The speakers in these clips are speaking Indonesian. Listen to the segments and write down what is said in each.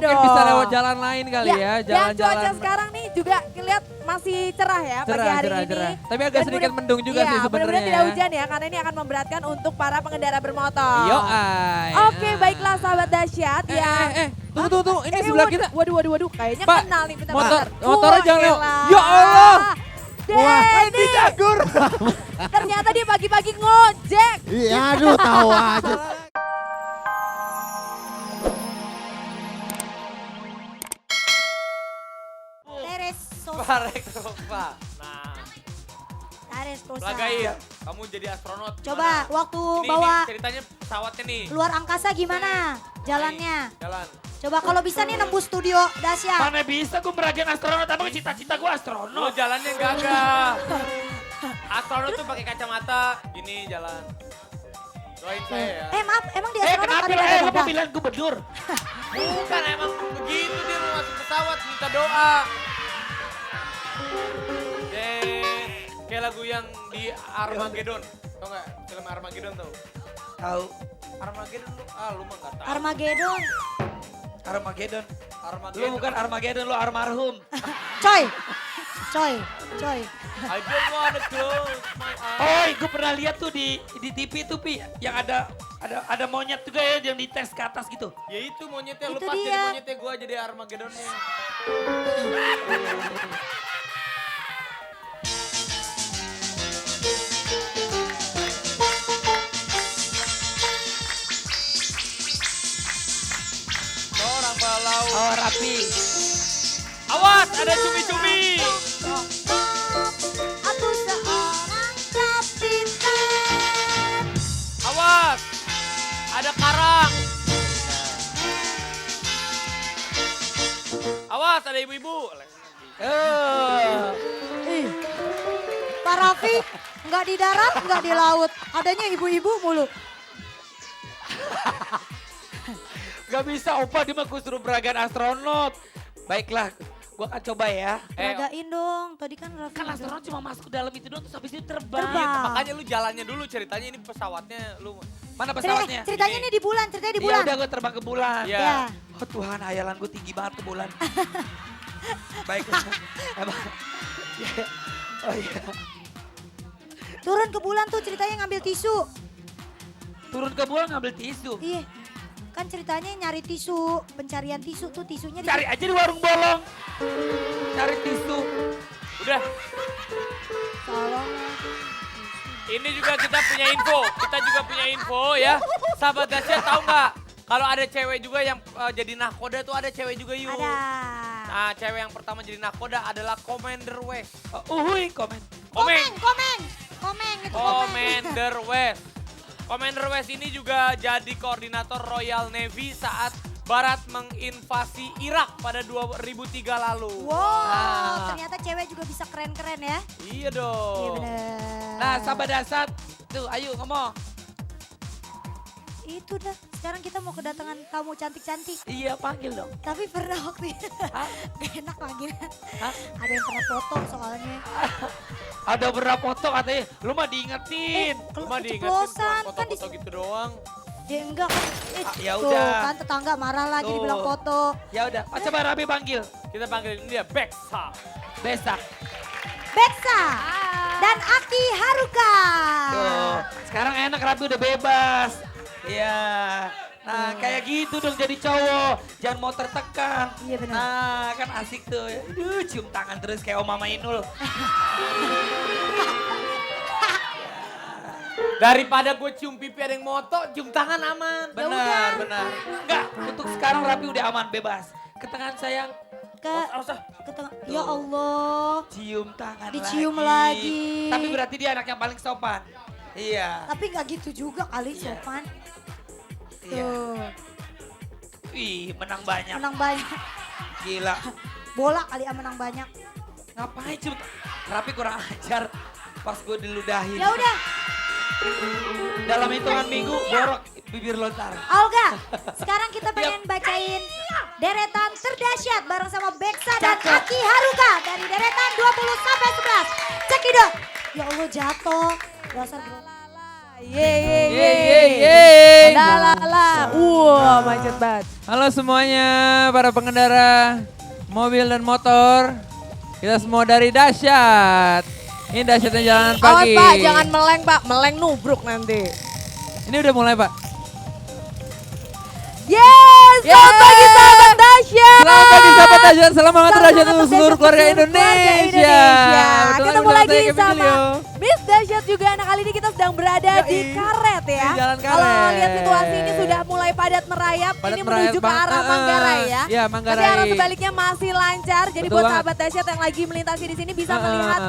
mungkin bisa lewat jalan lain kali ya. Dan Jalan-jalan. cuaca sekarang nih juga lihat masih cerah ya pagi hari ini. Tapi agak Dan sedikit mendung juga iya, sih sebenarnya. mudah-mudahan tidak hujan ya karena ini akan memberatkan untuk para pengendara bermotor. Yo ay. Oke, baiklah sahabat dahsyat ya. Tunggu. Ini sebelah kita. Waduh. Kayaknya Pak, kenal nih bentar. motornya jangan lewat. Elah. Ya Allah. Wah, Denny, Jagur. ternyata dia pagi-pagi ngojek. Iya, aduh tahu aja. Teres sos. Parek Pak. Nah, Teres kosa. pelagain. Kamu jadi astronot. Coba waktu Ini bawa ceritanya pesawatnya nih. luar angkasa gimana jalannya? Jalan. Coba kalau bisa nih nembus studio dahsyat. Mana bisa gue meragain astronot, emang cita-cita gue Lo astronot. jalannya gagah. Astronot tuh pakai kacamata, gini jalan. Doain saya ya. Maaf, emang di astronot Kenapa ada lo dada mau dada? bilang gubernur? Bukan emang begitu dia mau masuk pesawat minta doa. Kayak lagu yang di Armageddon. Tau gak film Armageddon tau? Tahu. Armageddon lu mah gak tau. Armageddon. Armageddon. Armageddon. Lu bukan Armageddon, lu almarhum. Coy. I don't wanna close my eyes. Oh, gue pernah lihat tuh di TV tuh Pi, yang ada monyet juga ya yang dites ke atas gitu. Ya itu monyetnya, lu Itu pas dia. jadi monyetnya gue jadi Armageddonnya. Seorang pelaut. Oh, rapi. Awas, ada cumi-cumi. Aku seorang kapiten. Awas, ada karang. Awas, ada ibu-ibu. Pak Raffi nggak di darat, nggak di laut. Adanya ibu-ibu mulu. Gak bisa opa, dia mah gue suruh beragain astronot. Baiklah, gue akan coba ya. Ragain dong, tadi kan Raffi. Kan udah. astronot cuma masuk ke dalam itu doang terus habis itu terbang. Terbang. Makanya lu jalannya dulu ceritanya ini pesawatnya lu. Mana pesawatnya? Ceritanya Ini. ini di bulan, ceritanya di Ya bulan. udah gue terbang ke bulan. Iya. Ya. Oh Tuhan, hayalan gue tinggi banget ke bulan. Baiklah. Emang. Ya. Oh iya. Turun ke bulan tuh ceritanya ngambil tisu. Turun ke bulan ngambil tisu. Iya. Kan ceritanya nyari tisu, pencarian tisu tuh tisunya di Cari aja di warung bolong. Cari tisu. Udah, Tolong. ini juga kita punya info. Kita juga punya info ya. Sahabat dahsyat tahu nggak? Kalau ada cewek juga yang jadi nahkoda tuh ada cewek juga yuk. Ada. Nah, cewek yang pertama jadi nahkoda adalah Commander West. Uhuy, komen. Komen itu komen. Commander West. Commander West ini juga jadi koordinator Royal Navy saat Barat menginvasi Irak pada 2003 lalu. Wow, ternyata cewek juga bisa keren-keren ya. Iya Iya dong. bener. Nah, sahabat dasar. Tuh, ayo ngomong. Itu dah, sekarang kita mau kedatangan tamu cantik-cantik. Iya, panggil dong. Tapi pernah waktu itu, Hah? gak enak manggilnya. Hah? Ada yang pernah foto soalnya. Ada berapa foto katanya, lu mah diingetin. Kalau Cuma diingetin keceplosan, cuma kan di foto-foto gitu doang. ya enggak kan. Ya tuh, udah. kan tetangga marah lagi Tuh. dibilang foto. Ya udah, coba Rabi panggil. Kita panggilin dia Beksa. Besak. Beksa dan Aki Haruka. Tuh, sekarang enak Rabi udah bebas. Iya. Nah, kayak gitu dong jadi cowok. Jangan mau tertekan. Iya benar. Nah, kan asik tuh. Aduh, cium tangan terus kayak Om Mama Inul. Daripada gue cium pipi ada yang moto, cium tangan aman. Benar, benar. Enggak, untuk sekarang Rabi udah aman, bebas. Ke tangan sayang, Ke, Usah. ke tengah. Ya Allah. cium tangan Dicium lagi. Tapi berarti dia anak yang paling sopan. Iya. Tapi gak gitu juga kali Iya. sopan. Iya. Tuh, Wih, menang banyak. menang banyak. Gila. Bola kali ya menang banyak. Ngapain cium? Rapi kurang ajar. Pas gue diludahin. Ya udah, Dalam hitungan minggu, borok bibir lontar. Olga, sekarang kita pengen bacain deretan terdahsyat bareng sama Beksa dan Aki Haruka dari deretan 20 sampai 11. Cekidot. Ya Allah jatuh. Dasar bro. Ye ye ye Ye ye ye. ye. Nah, Walalala. Wah, macet banget. Halo semuanya para pengendara mobil dan motor. Kita semua dari Dahsyat. Ini Dahsyatnya jalanan Awas pagi. Pak, jangan meleng Pak, meleng nubruk nanti. Ini udah mulai Pak. Yes, selamat pagi sahabat Dahsyat. Selamat pagi sahabat Dahsyat, salam hangat Salam Dahsyat hangat untuk Dahsyat seluruh keluarga untuk seluruh keluarga Indonesia. Betul Ketemu bersama lagi saya, Kevin sama Julio. Miss Dahsyat juga. Nah kali ini kita sedang berada di Yoi. karet ya. Di Jalan Kalau Karet. lihat situasi ini sudah mulai padat merayap. Padat ini merayap menuju ke banget. arah Manggarai ya. Iya, Manggarai. Tapi arah sebaliknya masih lancar. Jadi Betul buat banget. sahabat Dahsyat yang lagi melintasi di sini bisa Heeh. melihat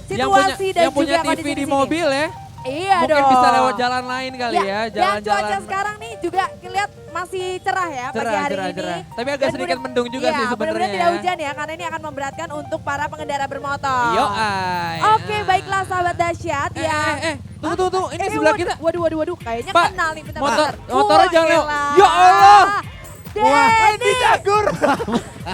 Yang situasi dan yang punya juga TV kondisi di sini. mobil ya. Iya Mungkin dong. bisa lewat jalan lain kali ya. Dan cuaca Jalan-jalan. sekarang nih juga lihat masih cerah ya pagi Cerah, hari cerah, ini. cerah. Tapi agak Dan sedikit mudah- mendung juga iya, sih sebenarnya. mudah-mudahan tidak hujan ya karena ini akan memberatkan untuk para pengendara bermotor. Yo, ay. Oke, baiklah sahabat Dahsyat ya. Tunggu. Ini sebelah kita. Waduh, kayaknya Pak, kenal nih bentar. motornya jangan lewat. elah. Ya Allah. Denny,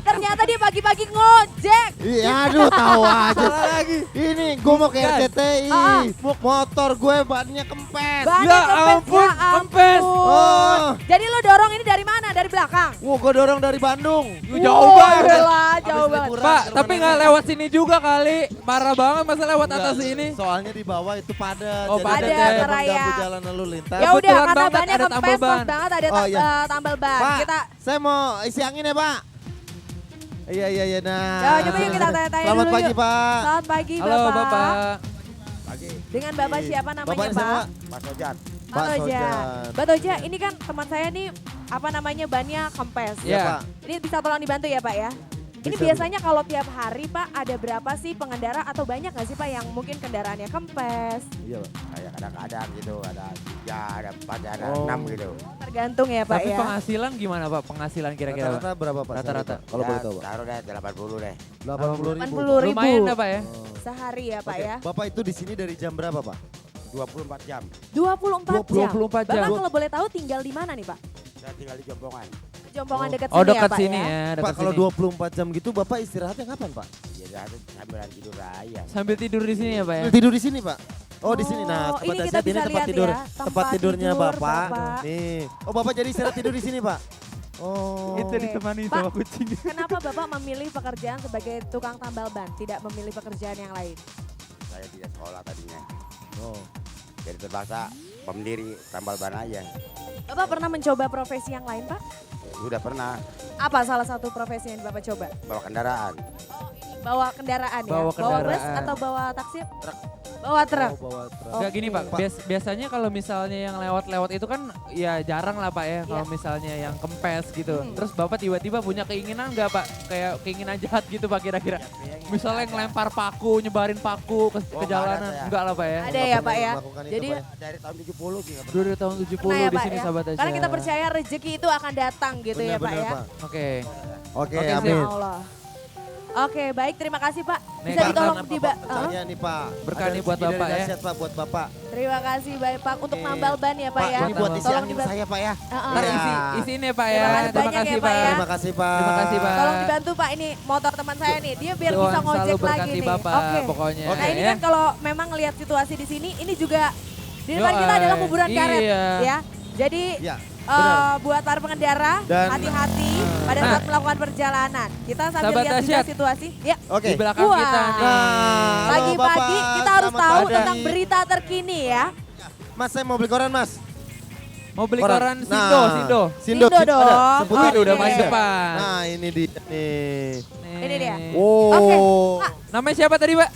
ternyata dia pagi-pagi ngojek. Iya, aduh tahu aja. Salah lagi. Ini gue mau ke Gas. RCTI. Ah. Motor gue bannya kempes. Bannya Ya kempes, ampun, kempes. Oh. Jadi lo dorong ini dari mana? Dari belakang? Wah, gue dorong dari Bandung. Jauh banget. Lah, jauh Habis banget. liburan Pak, ke tapi rumah nggak nenek. lewat sini juga kali. Parah banget masa lewat atas Enggak, ini. Soalnya di bawah itu padat. Oh, jadi padat tidak ya. merayap. mengganggu jalan lalu lintas. Ya udah Kebetulan karena banget bannya ada tambal kempes ban. pas banget ada Oh, iya. tambal ban. Pak, Kita saya mau isi angin ya, Pak. Iya, nah. Ya, coba yuk kita tanya-tanya Selamat dulu pagi, yuk. Pak. Selamat pagi Halo Bapak. Dengan Bapak siapa namanya Bapaknya siapa, Pak? Pak Sojan. Pak Toja. Pak Toja, ini kan teman saya nih apa namanya bannya kempes. Iya. Pak. Ini bisa tolong dibantu ya Pak ya? Ini Bisa, biasanya kalau tiap hari Pak ada berapa sih pengendara atau banyak nggak sih Pak yang mungkin kendaraannya kempes? Iya, Pak. Kayak kadang-kadang gitu, ada 3, ada 4, ada Oh. 6 gitu. Tergantung ya Pak Tapi ya. penghasilan gimana Pak? Penghasilan kira-kira Pak? Rata-rata berapa, Pak? Rata-rata. Kalau boleh tahu, Pak. Taruh deh 80 deh. 80.000. 80.000 Lumayan dah Pak ya. sehari ya Pak Oke, ya. Bapak itu di sini dari jam berapa, Pak? 24 jam. 24 jam. 24 jam. Bapak kalau boleh tahu tinggal di mana nih Pak? Saya tinggal di Jompongan. Jompongan dekat Oh sini ya dekat Pak sini ya. ya, dekat Pak, kalau sini. 24 jam gitu Bapak istirahatnya kapan, Pak? Ya ada sambilan tidur aja. Sambil tidur di sini ya Pak ya. Tidur di sini, Pak. Oh, di sini. Oh, Nah, ini tempat kita Dahsyat ini bisa tempat lihat tidur. ya, Tempat tempat tidurnya tidur Bapak. Bapak. Nih. Oh, Bapak jadi istirahat tidur di sini, Pak. Oh. Itu ditemani Pak. sama kucing. Kenapa Bapak memilih pekerjaan sebagai tukang tambal ban, tidak memilih pekerjaan yang lain? Saya tidak sekolah tadinya. Oh. Jadi terpaksa pendiri tambal ban aja. Bapak pernah mencoba profesi yang lain Pak? Sudah pernah Apa salah satu profesi yang Bapak coba? bawa kendaraan. Bawa kendaraan ya? Bawa Bawa bus kendaraan. atau bawa taksi? Bawa truk. Oh, bawa truk. Enggak gini Pak, biasanya kalau misalnya yang lewat-lewat itu kan ya jarang lah Pak ya. Kalau Iya. misalnya yang kempes gitu. Hmm. Terus Bapak tiba-tiba punya keinginan nggak Pak? Kayak keinginan jahat gitu Pak kira-kira. Misalnya ngelempar paku, nyebarin paku ke nggak ada jalanan. saya. Enggak lah Pak ya. Ada ya pernah Pak ya? melakukan itu, Jadi Pak, ya? Dari tahun 70 sih. nggak pernah. Dulu dari tahun 70 pernah ya di Pak sini ya? sahabat Dahsyat. Karena kita percaya rezeki itu akan datang gitu ya Pak Benar-benar, ya? Pak. Oke. Oke, Oke, amin. sip. Allah. Oke baik terima kasih Pak. Nih, Bisa Pak, ditolong Karena di Bapak percaya nih, Pak. Berkah Ada nih buat rezeki dari Bapak, ya. Dahsyat, Pak, buat Bapak. Terima kasih baik Pak untuk Oke. nambal ban ya Pak Pak, ya. ini buat isi Tolong angin dibantu. saya, Pak ya. Heeh. Ntar Ya. isi ini ya Pak Terima ya. kasih Terima banyak kasih ya, Pak, ya. Terima kasih, Pak. Terima kasih, Pak. Tolong dibantu Pak ini motor teman saya nih, dia biar Tuhan bisa selalu ngojek lagi berkati nih. Bapak Oke. pokoknya. Oke. Nah ini ya. kan kalau memang ngelihat situasi di sini, ini juga di depan Yo, kita adalah ay. kuburan karet Iya. ya. Jadi Ya, benar. buat para pengendara Dan- hati-hati pada Nah. saat melakukan perjalanan. Kita sambil Sahabat lihat juga Dahsyat. situasi. Ya. Oke. Di belakang Wah. kita nih. Nah, halo, Pagi-pagi Bapak. kita harus Selamat tahu pagi. tentang berita terkini ya. Mas, saya mau beli koran, Mas. Mau beli koran Sindo, Nah, Sindo. Sindo, Sindo dong. Ada, sebutin. Waduh, udah Oke. main depan. Nah, ini dia nih. Ini dia. Oh. Oke, Pak. Namanya siapa tadi Pak?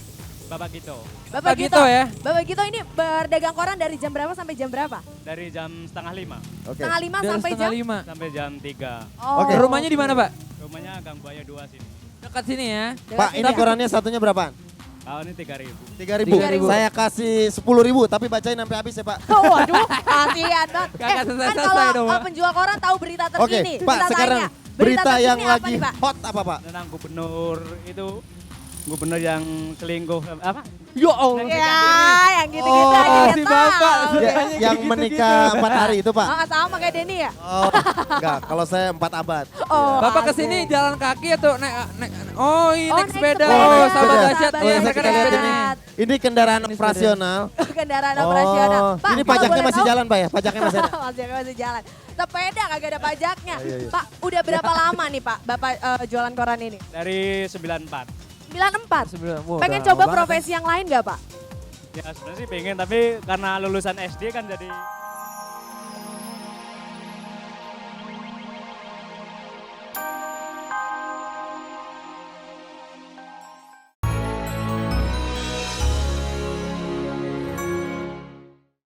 Bapak Gito, Bapak Gito Gito ya. Bapak Gito ini berdagang koran dari jam berapa sampai jam berapa? dari jam setengah 5 Oke. Setengah 5 Dari sampai setengah jam? 5. sampai jam 3. Oh. Oke. Rumahnya di mana Pak? Rumahnya Gang Buaya 2 sini. Dekat sini ya. Pak, ini korannya satunya berapaan? Oh ini 3.000. 3.000. 3.000. Saya kasih 10.000, tapi bacain sampai habis ya, Pak. Oh, waduh, kasihan banget. Kagak Kan selesai-selesai kalau dong, Pak. penjual koran tahu berita Oke, terkini. Pak, Kita sekarang tanya, berita terkini yang apa lagi nih, Pak? hot apa, Pak? Tentang gubernur itu, gubernur yang selingkuh, apa? Ya Allah. Ya, yang gitu-gitu aja Oh, dia si tahu. bapak. Ya, Sukanya yang gitu-gitu. menikah 4 hari itu Pak. Oh, sama kayak Denny ya? Oh, enggak, kalau saya 4 abad. Oh, Bapak asik. kesini jalan kaki atau naik, oh ini Oh, naik sepeda. naik Oh, sepeda. sahabat Sepeda. dahsyat. Sahabat Iya, Boleh mereka kita naik lihat sepeda. ini. Ini kendaraan Ini sepeda. operasional. Kendaraan operasional. Oh, Pak, ini kalau pajaknya boleh masih tahu- jalan Pak ya? Pajaknya masih ada. Pajaknya masih jalan. Sepeda kagak ada pajaknya. Iya, iya. Pak, udah berapa lama nih Pak Bapak jualan koran ini? Dari 94. 94. Wah, Pengen udah coba lama banget, profesi yang lain gak Pak? Ya sebenarnya sih pengen, tapi karena lulusan SD kan jadi